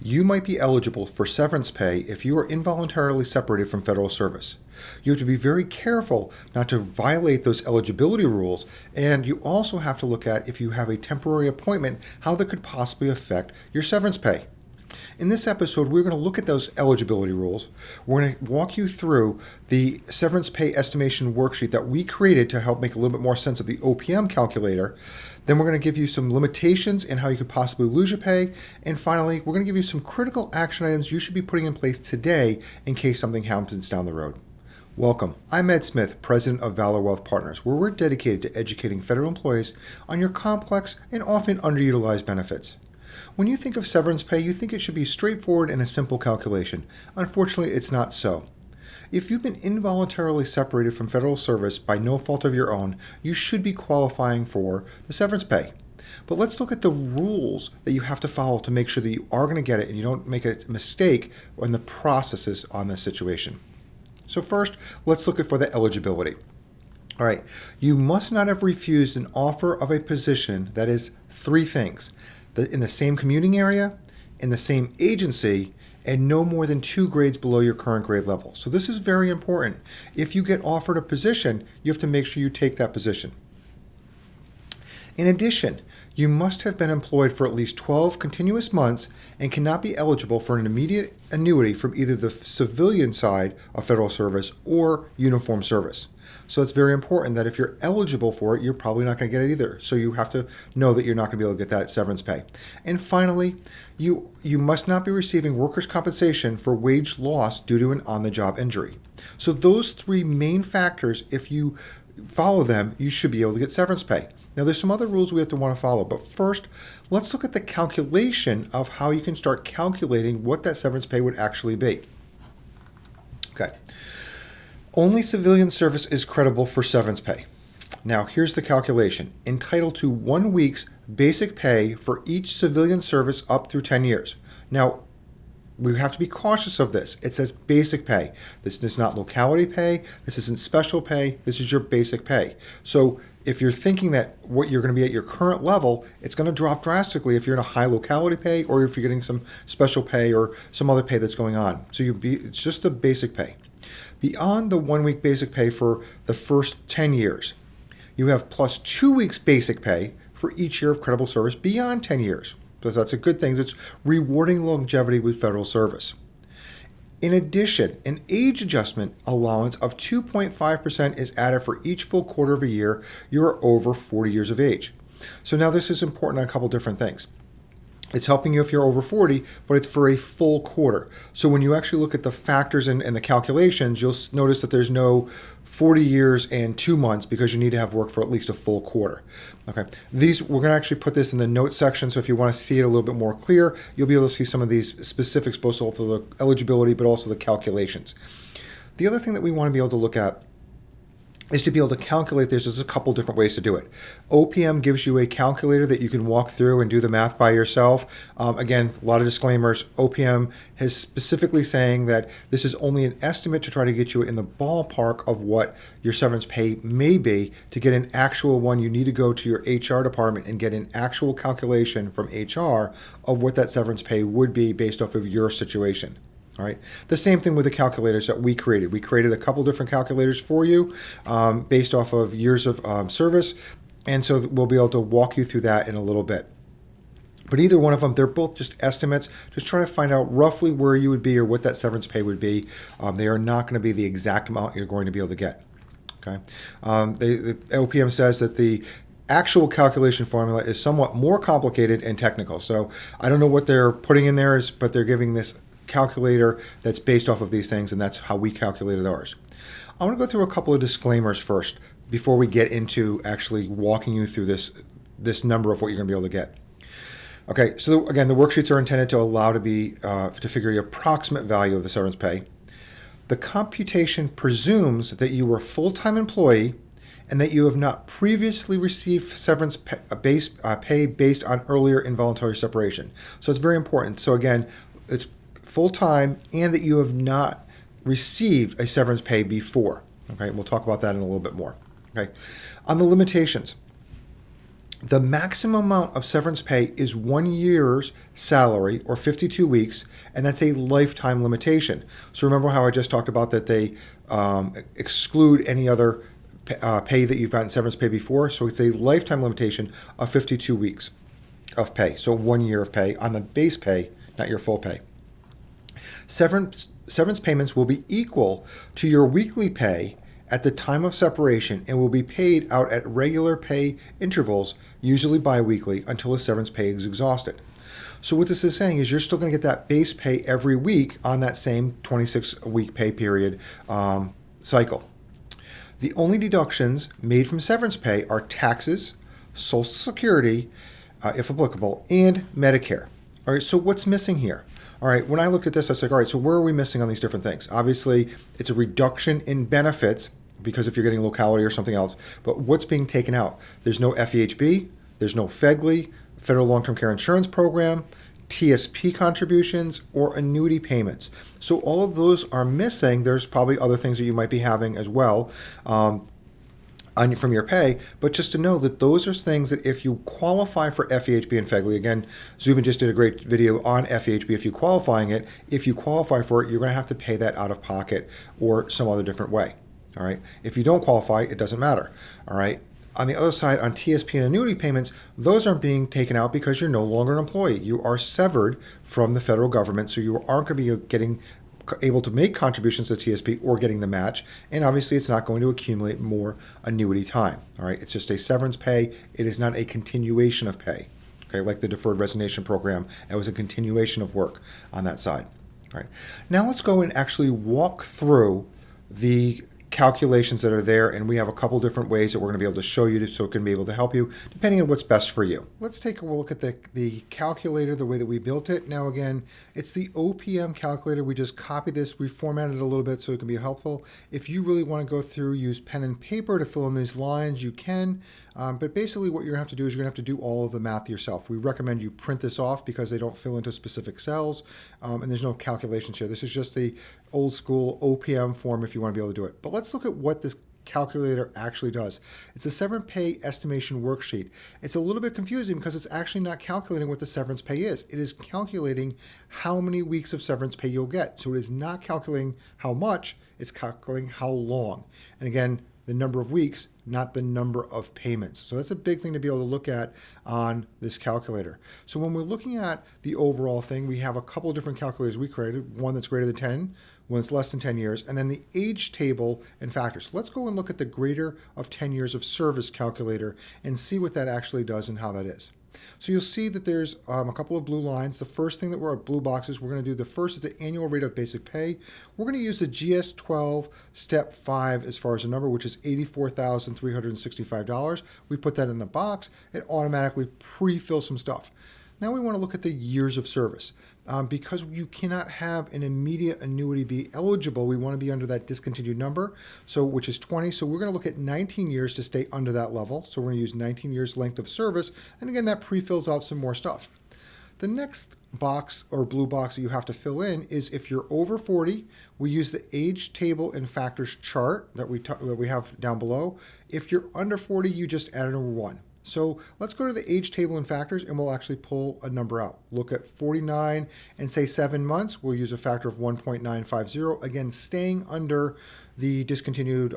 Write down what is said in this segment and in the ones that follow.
You might be eligible for severance pay if you are involuntarily separated from federal service. You have to be very careful not to violate those eligibility rules, and you also have to look at if you have a temporary appointment, how that could possibly affect your severance pay. In this episode, we're going to look at those eligibility rules. We're going to walk you through the Severance Pay Estimation Worksheet that we created to help make a little bit more sense of the OPM calculator. Then we're going to give you some limitations and how you could possibly lose your pay. And finally, we're going to give you some critical action items you should be putting in place today in case something happens down the road. Welcome. I'm Ed Smith, President of Valor Wealth Partners, where we're dedicated to educating federal employees on your complex and often underutilized benefits. When you think of severance pay, you think it should be straightforward and a simple calculation. Unfortunately, it's not so. If you've been involuntarily separated from federal service by no fault of your own, you should be qualifying for the severance pay. But let's look at the rules that you have to follow to make sure that you are going to get it and you don't make a mistake in the processes on this situation. So first, let's look at for the eligibility. All right, you must not have refused an offer of a position that is three things: in the same commuting area, in the same agency, and no more than 2 grades below your current grade level. So this is very important. If you get offered a position, you have to make sure you take that position. In addition, you must have been employed for at least 12 continuous months and cannot be eligible for an immediate annuity from either the civilian side of federal service or uniform service. So it's very important that if you're eligible for it, you're probably not going to get it either. So you have to know that you're not going to be able to get that severance pay. And finally, you must not be receiving workers' compensation for wage loss due to an on-the-job injury. So those three main factors, if you follow them, you should be able to get severance pay. Now, there's some other rules we have to want to follow, but first, let's look at the calculation of how you can start calculating what that severance pay would actually be. Okay. Only civilian service is credible for severance pay. Now, here's the calculation. Entitled to 1 week's basic pay for each civilian service up through 10 years. Now, we have to be cautious of this. It says basic pay. This is not locality pay. This isn't special pay. This is your basic pay. So if you're thinking that what you're going to be at your current level, it's going to drop drastically if you're in a high locality pay or if you're getting some special pay or some other pay that's going on. So it's just the basic pay. Beyond the 1 week basic pay for the first 10 years, you have plus 2 weeks basic pay for each year of credible service beyond 10 years. So that's a good thing. It's rewarding longevity with federal service. In addition, an age adjustment allowance of 2.5% is added for each full quarter of a year you are over 40 years of age. So now this is important on a couple different things. It's helping you if you're over 40, but it's for a full quarter. So when you actually look at the factors and the calculations, you'll notice that there's no 40 years and 2 months because you need to have worked for at least a full quarter. Okay, we're going to actually put this in the notes section, so if you want to see it a little bit more clear, you'll be able to see some of these specifics, both of the eligibility, but also the calculations. The other thing that we want to be able to look at is to be able to calculate this. There's a couple different ways to do it. OPM gives you a calculator that you can walk through and do the math by yourself. Again, a lot of disclaimers. OPM is specifically saying that this is only an estimate to try to get you in the ballpark of what your severance pay may be. To get an actual one, you need to go to your HR department and get an actual calculation from HR of what that severance pay would be based off of your situation. All right. The same thing with the calculators that we created. We created a couple different calculators for you based off of years of service. And so we'll be able to walk you through that in a little bit. But either one of them, they're both just estimates. Just try to find out roughly where you would be or what that severance pay would be. They are not going to be the exact amount you're going to be able to get. Okay. The OPM says that the actual calculation formula is somewhat more complicated and technical. So I don't know what they're putting in there, but they're giving this calculator that's based off of these things, and that's how we calculated ours. I want to go through a couple of disclaimers first before we get into actually walking you through this number of what you're going to be able to get. Okay, so again, the worksheets are intended to allow to figure the approximate value of the severance pay. The computation presumes that you were a full-time employee and that you have not previously received severance pay based on earlier involuntary separation. So it's very important. So again, it's full-time and that you have not received a severance pay before. Okay, we'll talk about that in a little bit more. Okay, on the limitations, The maximum amount of severance pay is 1 year's salary, or 52 weeks, and that's a lifetime limitation. So remember how I just talked about that they exclude any other pay that you've gotten severance pay before? So it's a lifetime limitation of 52 weeks of pay. So 1 year of pay on the base pay, not your full pay. Severance payments will be equal to your weekly pay at the time of separation and will be paid out at regular pay intervals, usually biweekly, until the severance pay is exhausted. So what this is saying is you're still going to get that base pay every week on that same 26-week pay period cycle. The only deductions made from severance pay are taxes, Social Security, if applicable, and Medicare. All right, so what's missing here? All right, when I looked at this, I was like, all right, so where are we missing on these different things? Obviously, it's a reduction in benefits because if you're getting locality or something else, but what's being taken out? There's no FEHB, there's no FEGLI, Federal Long-Term Care Insurance Program, TSP contributions, or annuity payments. So all of those are missing. There's probably other things that you might be having as well from your pay, but just to know that those are things that if you qualify for FEHB and FEGLI, again, Zubin just did a great video on FEHB. If you qualify for it, you're going to have to pay that out of pocket or some other different way. All right. If you don't qualify, it doesn't matter. All right. On the other side, on TSP and annuity payments, those aren't being taken out because you're no longer an employee. You are severed from the federal government, so you aren't going to be able to make contributions to TSP or getting the match, and obviously it's not going to accumulate more annuity time. All right, it's just a severance pay. It is not a continuation of pay. Okay, like the deferred resignation program, it was a continuation of work on that side. All right, now let's go and actually walk through the calculations that are there, and we have a couple different ways that we're going to be able to show you so it can be able to help you depending on what's best for you. Let's take a look at the calculator, the way that we built it. Now again, it's the OPM calculator. We just copied this, we formatted it a little bit so it can be helpful. If you really want to go through, use pen and paper to fill in these lines, you can. But basically what you're going to have to do is you're going to have to do all of the math yourself. We recommend you print this off because they don't fill into specific cells, and there's no calculations here. This is just the old school OPM form if you want to be able to do it. But let's look at what this calculator actually does. It's a Severance Pay Estimation Worksheet. It's a little bit confusing because it's actually not calculating what the severance pay is. It is calculating how many weeks of severance pay you'll get. So it is not calculating how much, it's calculating how long. And again, the number of weeks, not the number of payments. So that's a big thing to be able to look at on this calculator. So when we're looking at the overall thing, we have a couple of different calculators we created, one that's greater than 10, one that's less than 10 years, and then the age table and factors. Let's go and look at the greater of 10 years of service calculator and see what that actually does and how that is. So you'll see that there's a couple of blue lines. The first thing that we're at blue boxes, we're going to do the first is the annual rate of basic pay. We're going to use the GS12 step 5 as far as the number, which is $84,365. We put that in the box. It automatically pre-fills some stuff. Now we want to look at the years of service. Because you cannot have an immediate annuity be eligible, we want to be under that discontinued number, so which is 20. So we're going to look at 19 years to stay under that level. So we're going to use 19 years length of service. And again, that pre-fills out some more stuff. The next box or blue box that you have to fill in is if you're over 40, we use the age table and factors chart that we have down below. If you're under 40, you just add a number 1. So let's go to the age table and factors and we'll actually pull a number out. Look at 49 and say 7 months. We'll use a factor of 1.950. Again, staying under the discontinued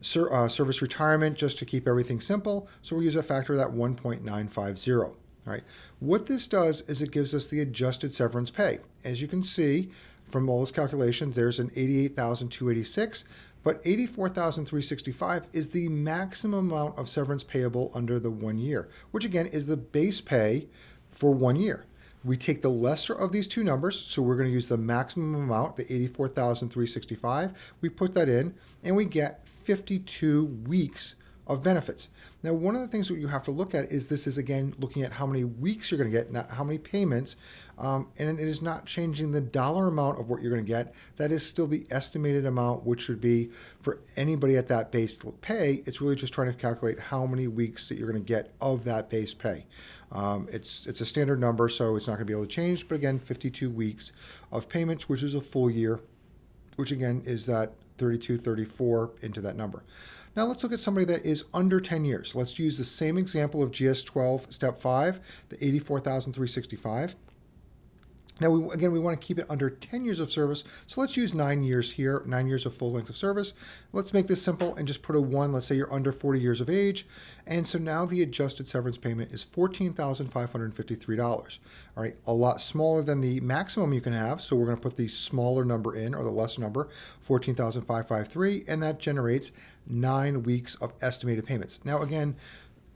service retirement just to keep everything simple. So we'll use a factor of that 1.950. All right. What this does is it gives us the adjusted severance pay. As you can see from all this calculation, there's an $88,286. But $84,365 is the maximum amount of severance payable under the 1 year, which again is the base pay for 1 year. We take the lesser of these two numbers, so we're going to use the maximum amount, the $84,365. We put that in, and we get 52 weeks of benefits. Now, one of the things that you have to look at is this is, again, looking at how many weeks you're going to get, not how many payments, and it is not changing the dollar amount of what you're going to get. That is still the estimated amount, which should be for anybody at that base pay. It's really just trying to calculate how many weeks that you're going to get of that base pay. It's a standard number, so it's not going to be able to change, but again, 52 weeks of payments, which is a full year, which again is that 32, 34 into that number. Now let's look at somebody that is under 10 years. Let's use the same example of GS12 Step 5, the 84,365. Now, we want to keep it under 10 years of service, so let's use 9 years here, 9 years of full length of service. Let's make this simple and just put a 1. Let's say you're under 40 years of age. And so now the adjusted severance payment is $14,553. All right, a lot smaller than the maximum you can have, so we're going to put the smaller number in, or the lesser number, $14,553, and that generates 9 weeks of estimated payments. Now, again,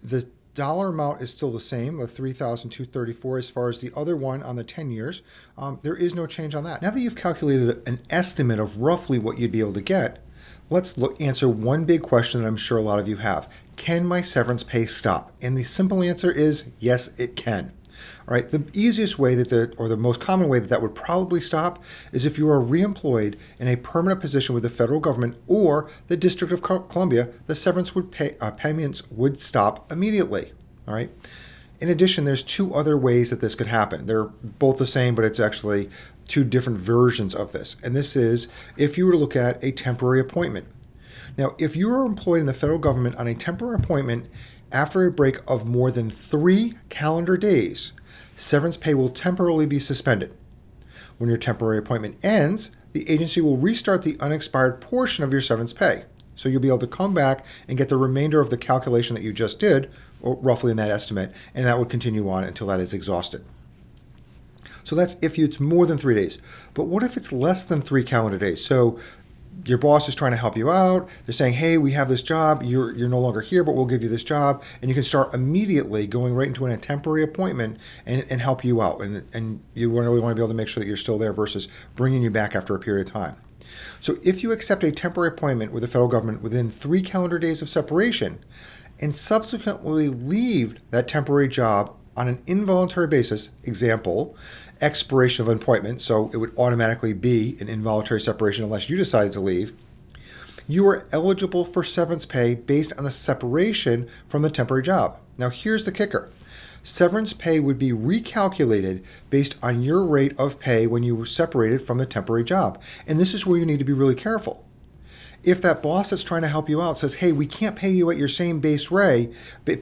the dollar amount is still the same, the $3,234 as far as the other one on the 10 years. There is no change on that. Now that you've calculated an estimate of roughly what you'd be able to get, let's answer one big question that I'm sure a lot of you have. Can my severance pay stop? And the simple answer is yes, it can. All right, the easiest way or the most common way that would probably stop is if you are reemployed in a permanent position with the federal government or the District of Columbia, the severance payments would stop immediately. All right. In addition, there's 2 other ways that this could happen. They're both the same, but it's actually 2 different versions of this. And this is if you were to look at a temporary appointment. Now, if you are employed in the federal government on a temporary appointment after a break of more than 3 calendar days, severance pay will temporarily be suspended. When your temporary appointment ends, the agency will restart the unexpired portion of your severance pay. So you'll be able to come back and get the remainder of the calculation that you just did, or roughly in that estimate, and that would continue on until that is exhausted. So that's if it's more than 3 days. But what if it's less than 3 calendar days? So your boss is trying to help you out. They're saying, hey, we have this job. You're no longer here, but we'll give you this job. And you can start immediately going right into a temporary appointment and help you out. And you really want to be able to make sure that you're still there versus bringing you back after a period of time. So if you accept a temporary appointment with the federal government within 3 calendar days of separation and subsequently leave that temporary job on an involuntary basis, example, expiration of employment, so it would automatically be an involuntary separation unless you decided to leave, you are eligible for severance pay based on the separation from the temporary job. Now here's the kicker. Severance pay would be recalculated based on your rate of pay when you were separated from the temporary job. And this is where you need to be really careful. If that boss that's trying to help you out says, hey, we can't pay you at your same base rate, we're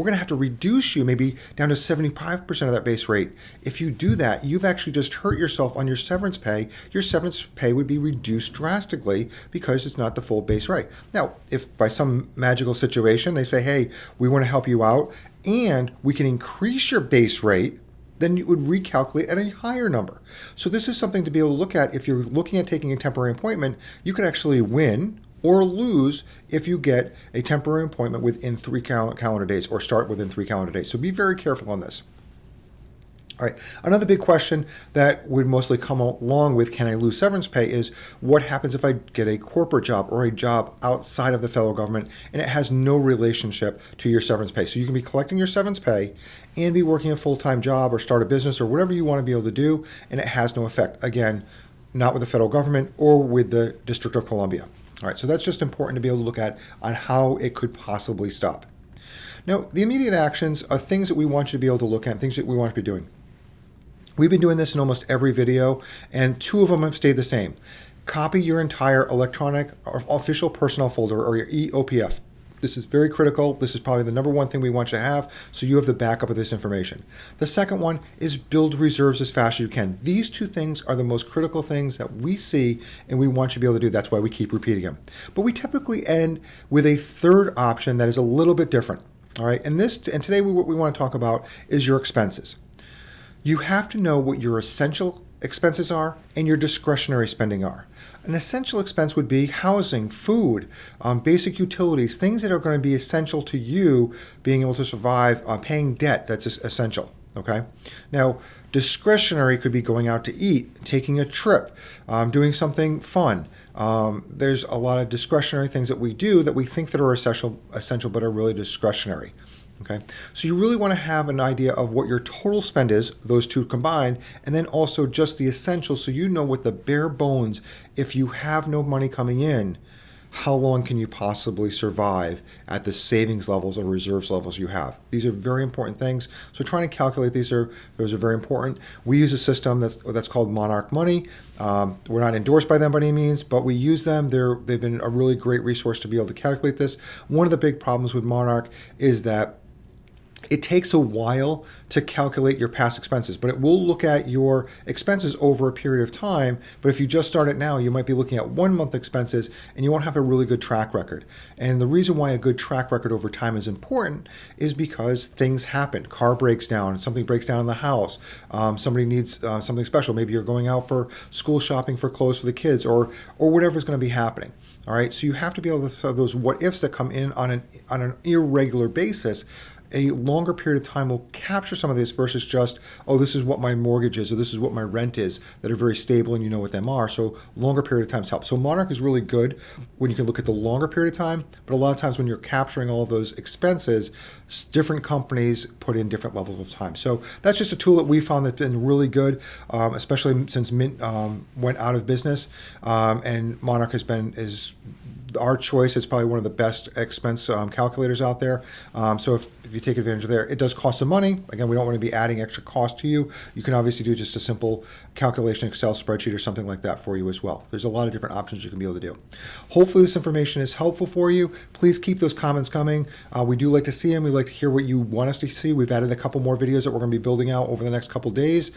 going to have to reduce you maybe down to 75% of that base rate. If you do that, you've actually just hurt yourself on your severance pay. Your severance pay would be reduced drastically because it's not the full base rate. Now, if by some magical situation they say, hey, we want to help you out and we can increase your base rate, then you would recalculate at a higher number. So this is something to be able to look at. If you're looking at taking a temporary appointment, you could actually win or lose if you get a temporary appointment within 3 calendar days or start within 3 calendar days. So be very careful on this. All right. Another big question that would mostly come along with can I lose severance pay is what happens if I get a corporate job or a job outside of the federal government and it has no relationship to your severance pay. So you can be collecting your severance pay and be working a full-time job or start a business or whatever you want to be able to do, and it has no effect. Again, not with the federal government or with the District of Columbia. All right. So that's just important to be able to look at on how it could possibly stop. Now, the immediate actions are things that we want you to be able to look at, things that we want to be doing. We've been doing this in almost every video, and 2 of them have stayed the same. Copy your entire electronic or official personnel folder or your EOPF. This is very critical. This is probably the number 1 thing we want you to have, so you have the backup of this information. The second one is build reserves as fast as you can. These 2 things are the most critical things that we see, and we want you to be able to do. That's why we keep repeating them. But we typically end with a third option that is a little bit different. All right, and today what we want to talk about is your expenses. You have to know what your essential expenses are and your discretionary spending are. An essential expense would be housing, food, basic utilities, things that are going to be essential to you being able to survive, paying debt that's essential. Okay. Now, discretionary could be going out to eat, taking a trip, doing something fun. There's a lot of discretionary things that we do that we think that are essential but are really discretionary. Okay, so you really want to have an idea of what your total spend is, those 2 combined, and then also just the essentials so you know what the bare bones, if you have no money coming in, how long can you possibly survive at the savings levels or reserves levels you have. These are very important things. So trying to calculate those are very important. We use a system that's called Monarch Money. We're not endorsed by them by any means, but we use them. They've been a really great resource to be able to calculate this. One of the big problems with Monarch is that it takes a while to calculate your past expenses, but it will look at your expenses over a period of time. But if you just start it now, you might be looking at 1 month expenses and you won't have a really good track record. And the reason why a good track record over time is important is because things happen. Car breaks down, something breaks down in the house, somebody needs something special. Maybe you're going out for school shopping for clothes for the kids, or whatever's going to be happening. All right, so you have to be able to solve those what ifs that come in on an irregular basis. A longer period of time will capture some of this versus just, oh, this is what my mortgage is, or this is what my rent is, that are very stable and you know what them are. So longer period of times help. So Monarch is really good when you can look at the longer period of time, but a lot of times when you're capturing all of those expenses, different companies put in different levels of time. So that's just a tool that we found that's been really good, especially since Mint went out of business, and Monarch is our choice. It's probably one of the best expense calculators out there. So if you take advantage of there, it does cost some money. Again, we don't want to be adding extra cost to you. You can obviously do just a simple calculation Excel spreadsheet or something like that for you as well. There's a lot of different options you can be able to do. Hopefully this information is helpful for you. Please keep those comments coming. We do like to see them. We like to hear what you want us to see. We've added a couple more videos that we're going to be building out over the next couple days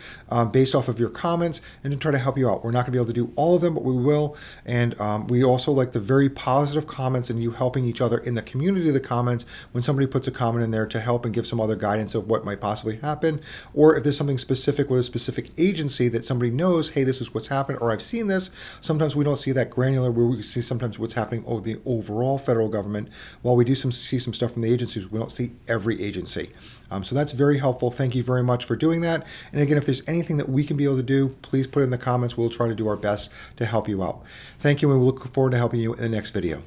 based off of your comments and to try to help you out. We're not going to be able to do all of them, but we will. And we also like the very positive comments and you helping each other in the community of the comments when somebody puts a comment in there to help and give some other guidance of what might possibly happen, or if there's something specific with a specific agency that somebody knows, hey, this is what's happened, or I've seen this. Sometimes we don't see that granular where we see sometimes what's happening over the overall federal government. While we do see some stuff from the agencies, we don't see every agency. So that's very helpful. Thank you very much for doing that. And again, if there's anything that we can be able to do, please put it in the comments. We'll try to do our best to help you out. Thank you, and we look forward to helping you in the next video.